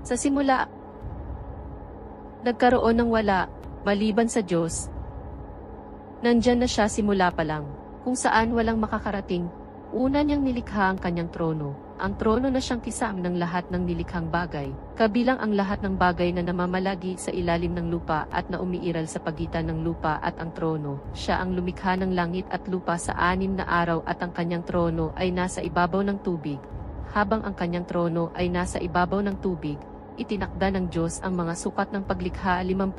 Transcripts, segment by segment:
Sa simula, nagkaroon ng wala, maliban sa Diyos. Nandyan na siya simula pa lang, kung saan walang makakarating. Una niyang nilikha ang kanyang trono, ang trono na siyang kisam ng lahat ng nilikhang bagay, kabilang ang lahat ng bagay na namamalagi sa ilalim ng lupa at na umiiral sa pagitan ng lupa at ang trono. Siya ang lumikha ng langit at lupa sa 6 na araw at ang kanyang trono ay nasa ibabaw ng tubig. Habang ang kanyang trono ay nasa ibabaw ng tubig, itinakda ng Diyos ang mga sukat ng paglikha 50,000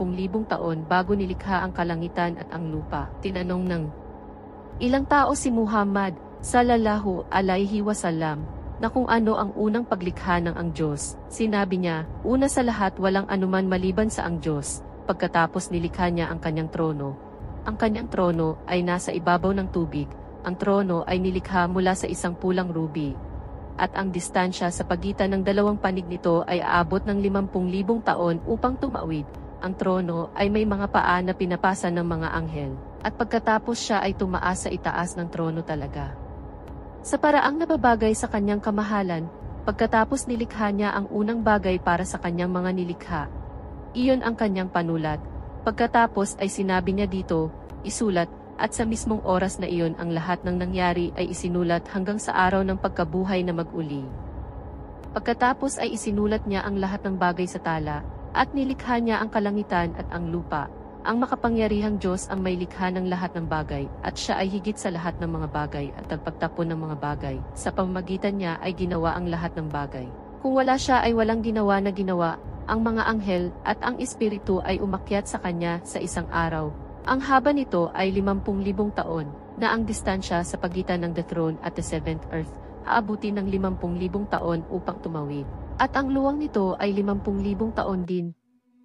taon bago nilikha ang kalangitan at ang lupa. Tinanong ng ilang tao si Muhammad sallallahu alaihi wasallam na kung ano ang unang paglikha ng ang Diyos. Sinabi niya, una sa lahat walang anuman maliban sa ang Diyos, pagkatapos nilikha niya ang kanyang trono. Ang kanyang trono ay nasa ibabaw ng tubig, ang trono ay nilikha mula sa isang pulang ruby. At ang distansya sa pagitan ng dalawang panig nito ay aabot ng 50,000 taon upang tumawid. Ang trono ay may mga paa na pinapasa ng mga anghel, at pagkatapos siya ay tumaas sa itaas ng trono talaga. Sa paraang nababagay sa kanyang kamahalan, pagkatapos nilikha niya ang unang bagay para sa kanyang mga nilikha. Iyon ang kanyang panulat. Pagkatapos ay sinabi niya dito, isulat, at sa mismong oras na iyon ang lahat ng nangyari ay isinulat hanggang sa araw ng pagkabuhay na mag-uli. Pagkatapos ay isinulat niya ang lahat ng bagay sa tala, at nilikha niya ang kalangitan at ang lupa. Ang makapangyarihang Diyos ang may likha ng lahat ng bagay, at siya ay higit sa lahat ng mga bagay at nagpagtapon ng mga bagay. Sa pamamagitan niya ay ginawa ang lahat ng bagay. Kung wala siya ay walang ginawa na ginawa. Ang mga anghel at ang espiritu ay umakyat sa kanya sa isang araw. Ang haba nito ay 50,000 taon, na ang distansya sa pagitan ng the throne at the seventh earth, aabutin ng 50,000 taon upang tumawid. At ang luwang nito ay 50,000 taon din.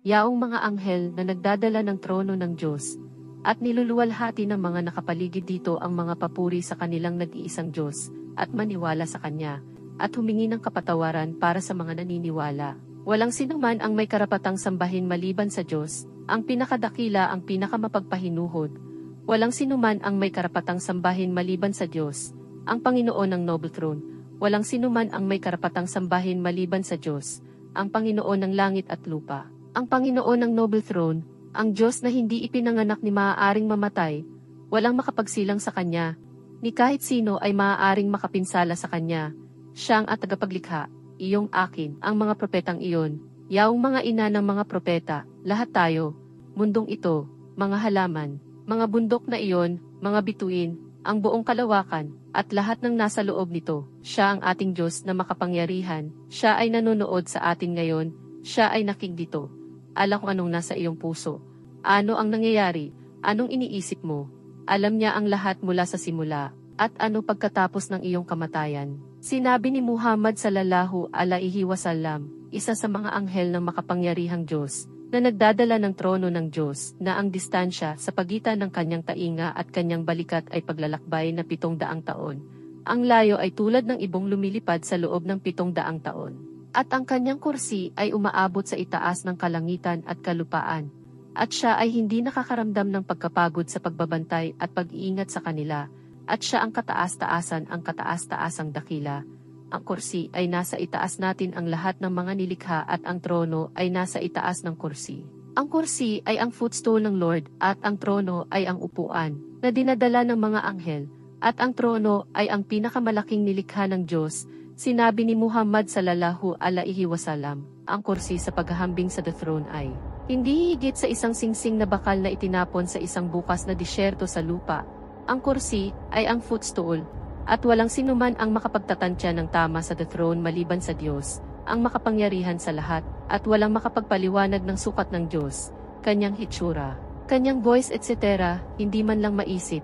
Yaong mga anghel na nagdadala ng trono ng Diyos, at niluluwalhati ng mga nakapaligid dito ang mga papuri sa kanilang nag-iisang Diyos, at maniwala sa Kanya, at humingi ng kapatawaran para sa mga naniniwala. Walang sinuman ang may karapatang sambahin maliban sa Diyos, ang pinakadakila ang pinakamapagpahinuhod. Walang sinuman ang may karapatang sambahin maliban sa Diyos, ang Panginoon ng Noble Throne. Walang sinuman ang may karapatang sambahin maliban sa Diyos, ang Panginoon ng langit at lupa. Ang Panginoon ng Noble Throne, ang Diyos na hindi ipinanganak ni maaaring mamatay, walang makapagsilang sa Kanya, ni kahit sino ay maaaring makapinsala sa Kanya. Siyang at tagapaglikha, iyong akin, ang mga propetang iyon, yaong mga ina ng mga propeta, lahat tayo, mundong ito, mga halaman, mga bundok na iyon, mga bituin, ang buong kalawakan, at lahat ng nasa loob nito. Siya ang ating Diyos na makapangyarihan, siya ay nanonood sa atin ngayon, siya ay nakikita. Alam kung anong nasa iyong puso. Ano ang nangyayari? Anong iniisip mo? Alam niya ang lahat mula sa simula, at ano pagkatapos ng iyong kamatayan. Sinabi ni Muhammad sallallahu alaihi wasallam, isa sa mga anghel ng makapangyarihang Diyos, na nagdadala ng trono ng Diyos, na ang distansya sa pagitan ng kanyang tainga at kanyang balikat ay paglalakbay na 700 taon. Ang layo ay tulad ng ibong lumilipad sa loob ng 700 taon. At ang kanyang kursi ay umaabot sa itaas ng kalangitan at kalupaan. At siya ay hindi nakakaramdam ng pagkapagod sa pagbabantay at pag-iingat sa kanila. At siya ang kataas-taasan, ang kataas-taasang dakila. Ang kursi ay nasa itaas natin ang lahat ng mga nilikha at ang trono ay nasa itaas ng kursi. Ang kursi ay ang footstool ng Lord at ang trono ay ang upuan na dinadala ng mga anghel. At ang trono ay ang pinakamalaking nilikha ng Diyos. Sinabi ni Muhammad sallallahu alaihi wasallam, ang kursi sa paghahambing sa the throne ay hindi higit sa isang singsing na bakal na itinapon sa isang bukas na disyerto sa lupa. Ang kursi ay ang footstool, at walang sinuman ang makapagtatantya ng tama sa the throne maliban sa Diyos, ang makapangyarihan sa lahat, at walang makapagpaliwanag ng sukat ng Diyos, kanyang hitsura, kanyang voice etc., hindi man lang maisip.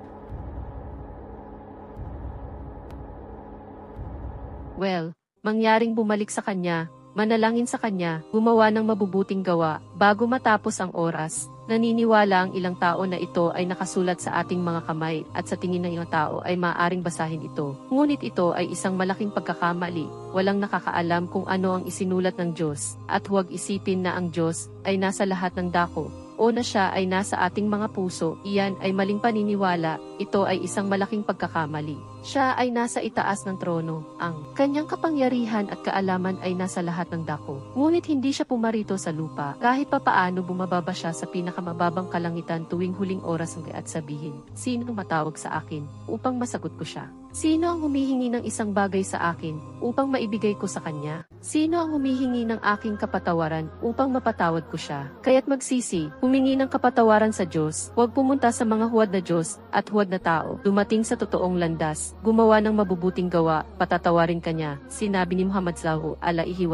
Well, mangyaring bumalik sa Kanya, manalangin sa Kanya, gumawa ng mabubuting gawa, bago matapos ang oras. Naniniwala ang ilang tao na ito ay nakasulat sa ating mga kamay at sa tingin ng ilang tao ay maaaring basahin ito. Ngunit ito ay isang malaking pagkakamali, walang nakakaalam kung ano ang isinulat ng Diyos, at huwag isipin na ang Diyos ay nasa lahat ng dako, o na siya ay nasa ating mga puso, iyan ay maling paniniwala, ito ay isang malaking pagkakamali. Siya ay nasa itaas ng trono. Ang kanyang kapangyarihan at kaalaman ay nasa lahat ng dako. Ngunit hindi siya pumarito sa lupa. Kahit papaano bumababa siya sa pinakamababang kalangitan tuwing huling oras at sabihin, "Sino matawag sa akin upang masagot ko siya? Sino ang humihingi ng isang bagay sa akin upang maibigay ko sa kanya? Sino ang humihingi ng aking kapatawaran upang mapatawad ko siya?" Kaya't magsisi, humingi ng kapatawaran sa Diyos, huwag pumunta sa mga huwad na Diyos at huwad na tao, dumating sa totoong landas, gumawa ng mabubuting gawa, patatawarin kanya. Sinabi ni Muhammad s.a.w.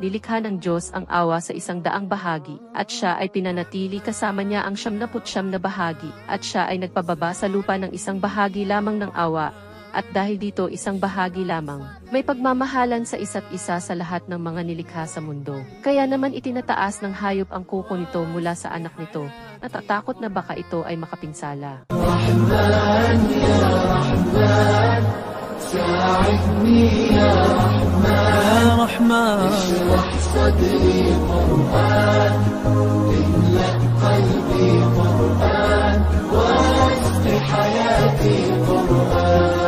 Nilikha ng Diyos ang awa sa 100 bahagi, at siya ay pinanatili kasama niya ang 99 na bahagi, at siya ay nagpababa sa lupa ng 1 bahagi lamang ng awa. At dahil dito 1 bahagi lamang, may pagmamahalan sa isa't isa sa lahat ng mga nilikha sa mundo. Kaya naman itinataas ng hayop ang kuko nito mula sa anak nito, natatakot na baka ito ay makapinsala. Rahman ya Rahman, sa'idni ya Rahman, ishrah sadri Qur'an, imla qalbi Qur'an, wasqi hayati Qur'an.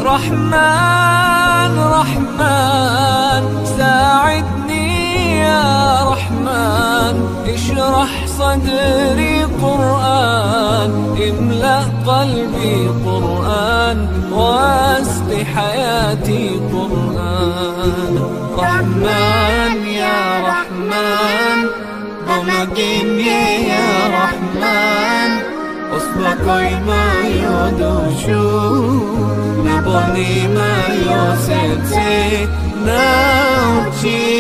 رحمن رحمن ساعدني يا رحمن اشرح صدري قرآن املأ قلبي قرآن واسق حياتي قرآن رحمن يا رحمن بمجيني يا رحمن أصبحي ما يدوشو نبني ما يوسيتي ناوتي